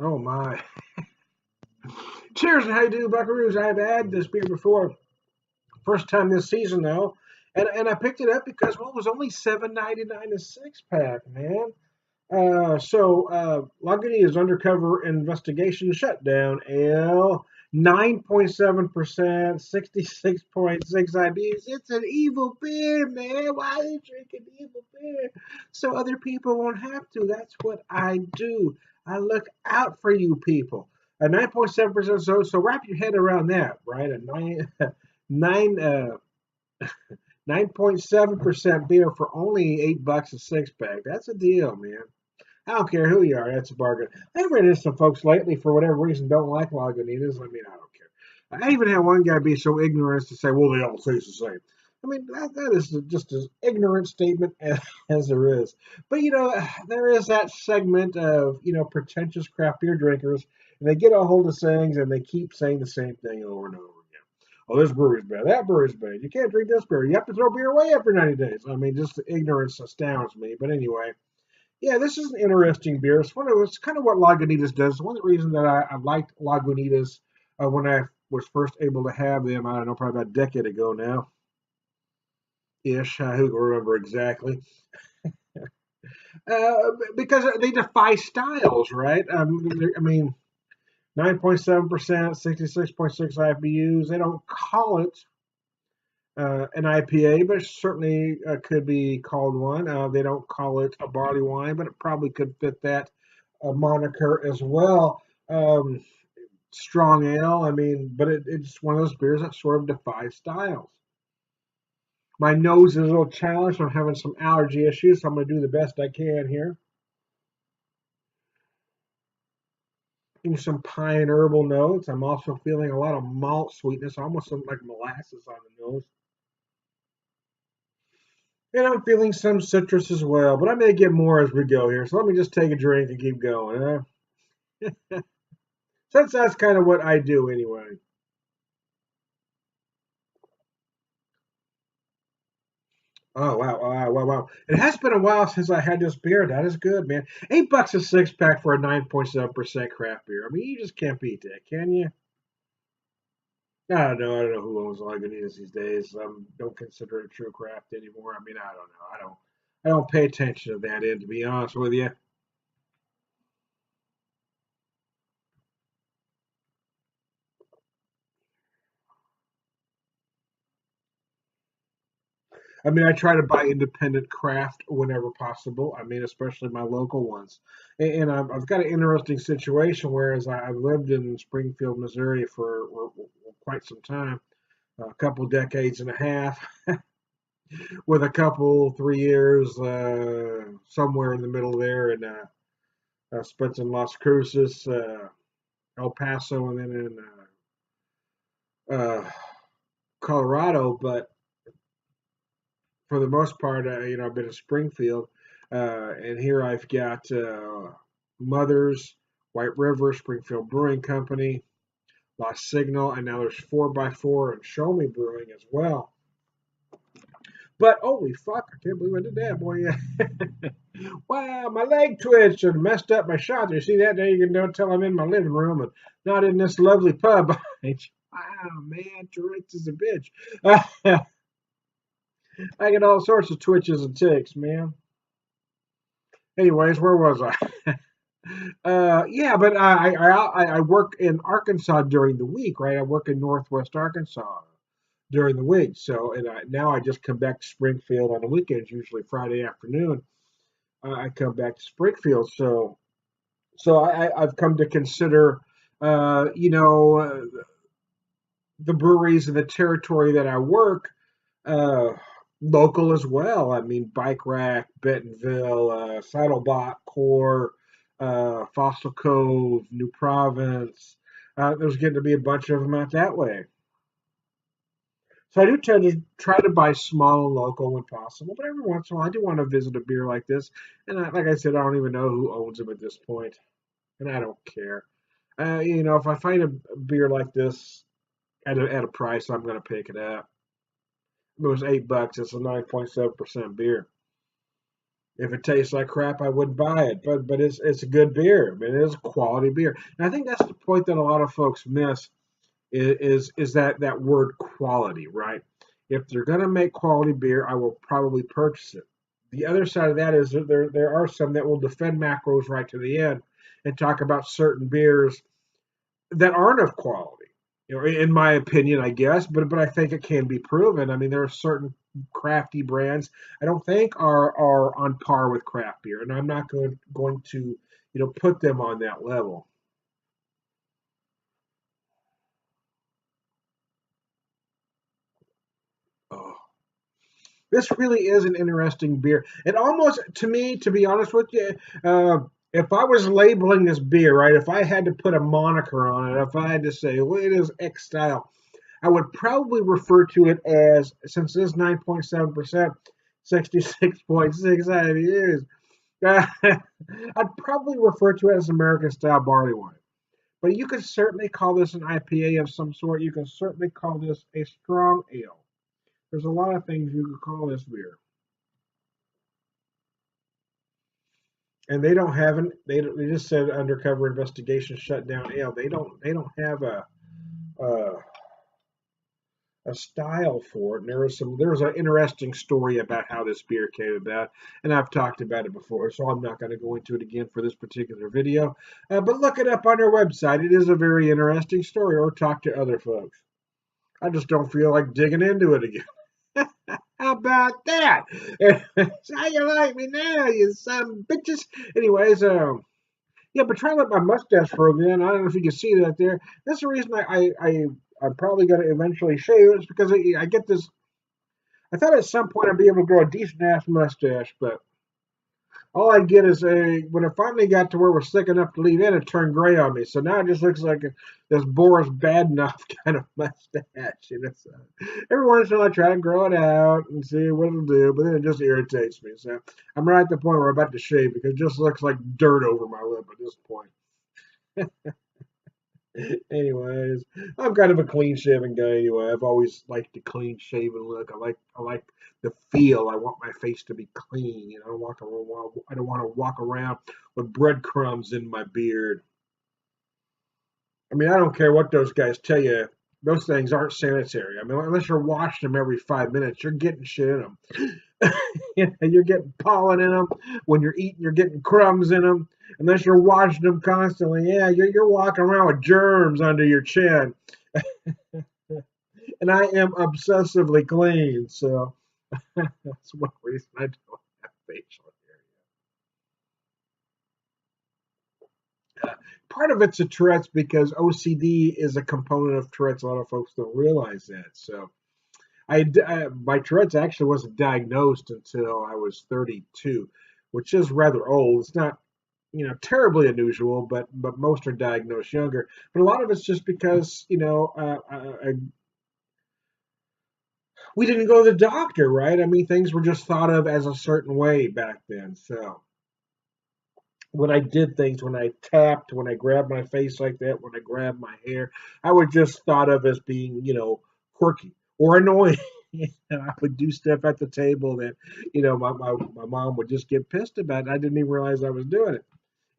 Oh my. Cheers and how you do, Buckaroos. I've had this beer before. First time this season though. And I picked it up because well it was only $7.99 a six pack, man. Lagunitas Undercover Investigation Shutdown L 9.7%, 66.6 IBUs. It's an evil beer, man. Why are you drinking evil beer? So other people won't have to. That's what I do. I look out for you people. A 9.7%. So wrap your head around that, right? A nine 9.7% beer for only $8 a six pack. That's a deal, man. I don't care who you are, that's a bargain. I've ran into some folks lately for whatever reason don't like Lagunitas. I mean, I don't care. I even had one guy be so ignorant as to say, well, they all taste the same. I mean, that is just as ignorant statement as there is. But, there is that segment of, pretentious craft beer drinkers, and they get a hold of things and they keep saying the same thing over and over again. Oh, this brewery's bad. That brewery's bad. You can't drink this beer. You have to throw beer away after 90 days. I mean, just the ignorance astounds me. But anyway, yeah, this is an interesting beer. It's kind of what Lagunitas does. One of the reasons that I liked Lagunitas when I was first able to have them, I don't know, probably about a decade ago now, ish. Who can remember exactly? Because they defy styles, right? I mean, 9.7%, 66.6 IBUs. They don't call it an IPA, but it certainly could be called one. They don't call it a barley wine, but it probably could fit that moniker as well. Strong ale, I mean, but it's one of those beers that sort of defies styles. My nose is a little challenged. I'm having some allergy issues, so I'm going to do the best I can here. Getting some pine herbal notes. I'm also feeling a lot of malt sweetness, almost something like molasses on the nose. And I'm feeling some citrus as well, but I may get more as we go here. So let me just take a drink and keep going. Since that's kind of what I do anyway. Oh wow! It has been a while since I had this beer. That is good, man. $8 a six pack for a 9.7% craft beer. I mean, you just can't beat that, can you? I don't know. I don't know who owns Lagunitas these days. Don't consider it true craft anymore. I mean, I don't know. I don't pay attention to that end, to be honest with you. I mean, I try to buy independent craft whenever possible. I mean, especially my local ones. And I've got an interesting situation. Whereas I've lived in Springfield, Missouri for quite some time, a couple decades and a half, with a couple 3 years somewhere in the middle there, and spent in Las Cruces, El Paso, and then in Colorado. But for the most part, I've been in Springfield, and here I've got Mothers, White River, Springfield Brewing Company, Lost Signal, and now there's 4x4 and Show Me Brewing as well. But holy fuck, I can't believe I did that, boy. Wow, my leg twitched and messed up my shot. You see that? There you can don't tell I'm in my living room and not in this lovely pub. Wow, man, Tourette's is a bitch. I get all sorts of twitches and ticks, man. Anyways, where was I? Yeah, but I work in Arkansas during the week, right? I work in Northwest Arkansas during the week. So, and now I just come back to Springfield on the weekends, usually Friday afternoon. I come back to Springfield, so I've come to consider, you know, the breweries in the territory that I work, uh, local as well. I mean, Bike Rack, Bentonville, Saddlebot, Core, Fossil Cove, New Province. There's getting to be a bunch of them out that way. So I do tend to try to buy small and local when possible, but every once in a while I do want to visit a beer like this. And like I said, I don't even know who owns them at this point, and I don't care. If I find a beer like this at a price, I'm going to pick it up. If it was $8, it's a 9.7% beer. If it tastes like crap, I wouldn't buy it. But it's a good beer. I mean, it is a quality beer. And I think that's the point that a lot of folks miss is that word quality, right? If they're gonna make quality beer, I will probably purchase it. The other side of that is that there are some that will defend macros right to the end and talk about certain beers that aren't of quality. You know, in my opinion, I guess, but I think it can be proven. I mean, there are certain crafty brands I don't think are on par with craft beer, and I'm not going to put them on that level. Oh, this really is an interesting beer. It almost, to me, to be honest with you, if I was labeling this beer, right, if I had to put a moniker on it, if I had to say, well, it is X style, I would probably refer to it as, since it is 9.7%, 66.6 IBUs. I'd probably refer to it as American style barley wine. But you could certainly call this an IPA of some sort. You can certainly call this a strong ale. There's a lot of things you could call this beer. And they don't have an they just said undercover investigation shutdown ale. They don't have a a style for it. And there's an interesting story about how this beer came about, and I've talked about it before, so I'm not going to go into it again for this particular video. But look it up on our website. It is a very interesting story, or talk to other folks. I just don't feel like digging into it again. How about that? How you like me now, you some bitches? Anyways, yeah, but try to let my mustache grow again. I don't know if you can see that there. That's the reason I'm probably going to eventually shave. It's because I get this. I thought at some point I'd be able to grow a decent ass mustache, but all I get is when it finally got to where we're sick enough to leave in, it turned gray on me. So now it just looks like this Boris Badenoch kind of mustache. So every once in a while I try to grow it out and see what it'll do, but then it just irritates me. So I'm right at the point where I'm about to shave because it just looks like dirt over my lip at this point. Anyways, I'm kind of a clean shaven guy anyway. I've always liked the clean shaven look. I like the feel. I want my face to be clean. I don't want to walk around with breadcrumbs in my beard. I mean, I don't care what those guys tell you. Those things aren't sanitary. I mean, unless you're washing them every 5 minutes, you're getting shit in them. You're getting pollen in them. When you're eating, you're getting crumbs in them. Unless you're washing them constantly, yeah, you're walking around with germs under your chin. And I am obsessively clean, so that's one reason I don't have facial hair. Part of it's a Tourette's because OCD is a component of Tourette's. A lot of folks don't realize that. So my Tourette's actually wasn't diagnosed until I was 32, which is rather old. It's not terribly unusual, but most are diagnosed younger. But a lot of it's just because we didn't go to the doctor, right? I mean, things were just thought of as a certain way back then. So when I did things, when I tapped, when I grabbed my face like that, when I grabbed my hair, I was just thought of as being, quirky or annoying. And I would do stuff at the table that, my mom would just get pissed about. And I didn't even realize I was doing it.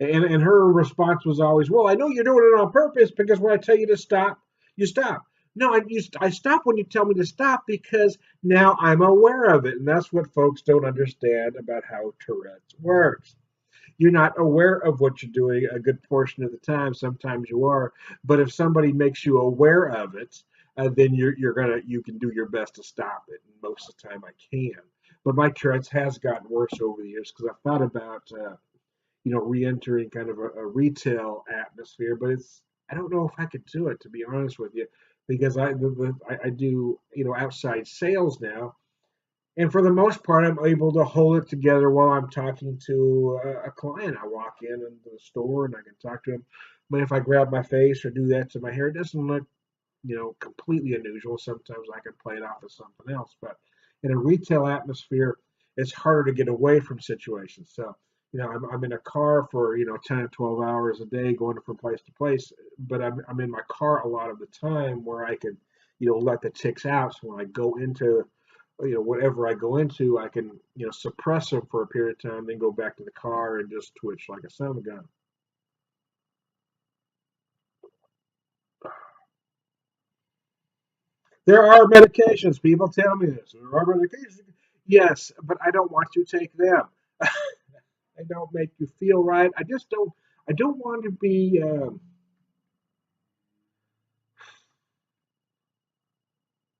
And her response was always, "Well, I know you're doing it on purpose because when I tell you to stop, you stop." No, I stop when you tell me to stop because now I'm aware of it. And that's what folks don't understand about how Tourette's works. You're not aware of what you're doing a good portion of the time. Sometimes you are, but if somebody makes you aware of it, then you can do your best to stop it. And most of the time, I can. But my Tourette's has gotten worse over the years because I've thought about re-entering kind of a retail atmosphere, but I don't know if I could do it, to be honest with you, because I do outside sales now, and for the most part, I'm able to hold it together while I'm talking to a client. I walk into the store and I can talk to them. But if I grab my face or do that to my hair, it doesn't look, completely unusual. Sometimes I can play it off as something else. But in a retail atmosphere, it's harder to get away from situations. So, I'm in a car for 10 or 12 hours a day, going from place to place. But I'm in my car a lot of the time where I can, let the ticks out. So when I go into whatever I go into, I can suppress them for a period of time, then go back to the car and just twitch like a son of a gun. There are medications. People tell me this. There are medications. Yes, but I don't want you to take them. They don't make you feel right. I just don't. I don't want to be.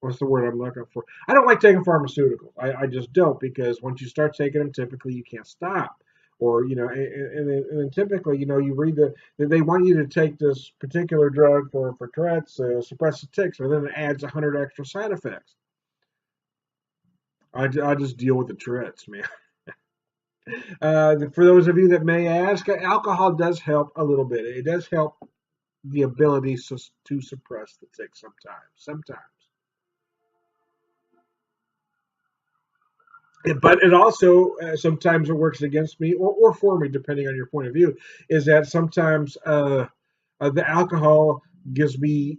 What's the word I'm looking for? I don't like taking pharmaceuticals. I just don't, because once you start taking them, typically you can't stop. Or and then typically you read they want you to take this particular drug for Tourette's, suppress the tics, or then it adds 100 extra side effects. I just deal with the Tourette's, man. For those of you that may ask, alcohol does help a little bit. It does help the ability to suppress the tics sometimes. Sometimes. But it also sometimes it works against me or for me, depending on your point of view. Is that sometimes the alcohol gives me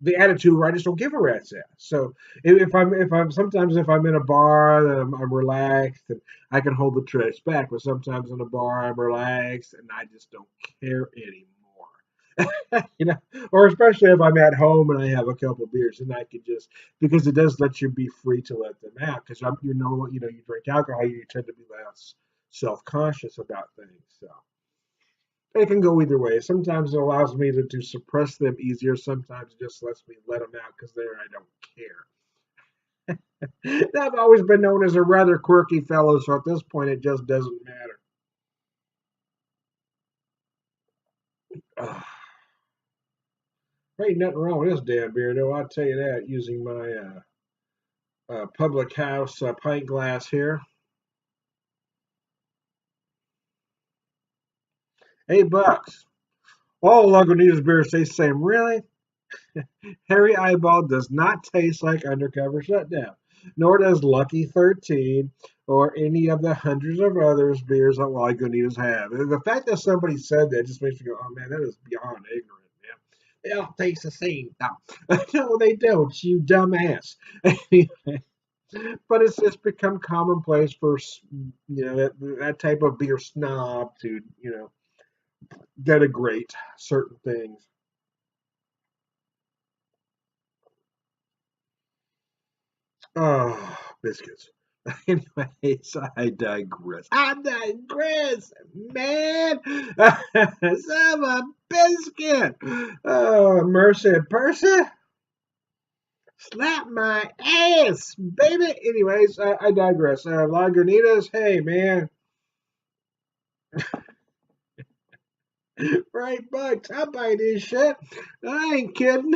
the attitude where I just don't give a rat's ass. So if I'm in a bar, I'm relaxed and I can hold the trash back. But sometimes in a bar, I'm relaxed and I just don't care anymore. Or especially if I'm at home and I have a couple of beers, and I can just, because it does let you be free to let them out. Because you drink alcohol, you tend to be less self-conscious about things. So it can go either way. Sometimes it allows me to suppress them easier. Sometimes it just lets me let them out because there I don't care. I've always been known as a rather quirky fellow, so at this point it just doesn't matter. Uh, ain't nothing wrong with this damn beer, though. I'll tell you that. Using my public house pint glass here. $8. All Lagunitas beers taste the same. Really? Harry Eyeball does not taste like Undercover Shutdown, nor does Lucky 13 or any of the hundreds of other beers that Lagunitas have. And the fact that somebody said that just makes me go, oh man, that is beyond ignorant, man. They all taste the same. No, they don't, you dumbass. But it's become commonplace for that type of beer snob to denigrate certain things. Oh, biscuits. Anyways, I digress. I digress, man. Son of a biscuit. Oh, mercy, Percy. Slap my ass, baby. Anyways, I digress. Lagunitas, hey, man. Right, bucks. I buy this shit. I ain't kidding.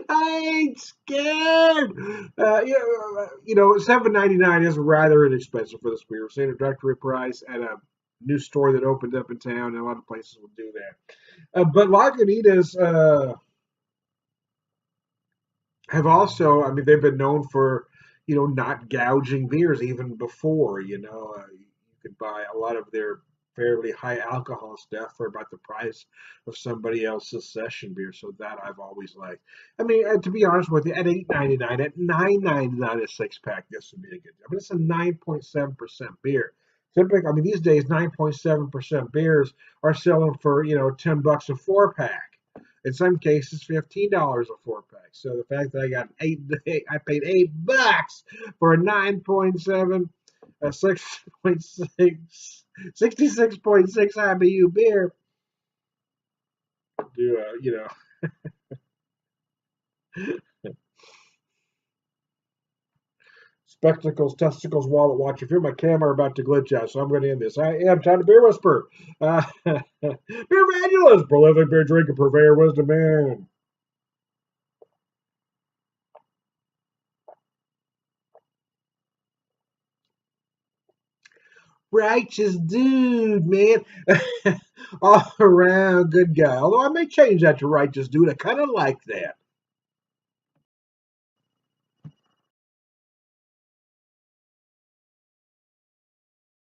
I ain't scared. $7.99 is rather inexpensive for this beer. It's an introductory price at a new store that opened up in town, and a lot of places will do that. But Lagunitas have also, I mean, they've been known for, not gouging beers even before. You could buy a lot of their fairly high alcohol stuff for about the price of somebody else's session beer. So that I've always liked. I mean, to be honest with you, at $8.99, at $9.99 a six pack, this would be a good deal. But it's a 9.7% beer. Typically, I mean, these days 9.7% beers are selling for $10 a four pack. In some cases, $15 a four pack. So the fact that I paid $8 for a 9.7, a 6.6, 66.6 IBU beer. Do spectacles, testicles, wallet, watch. If you're my camera, about to glitch out, so I'm going to end this. I am Tom the Beer Whisperer, BeerVangelist, prolific beer drinker, purveyor of wisdom, man. Righteous dude, man. All around good guy. Although I may change that to righteous dude. I kind of like that.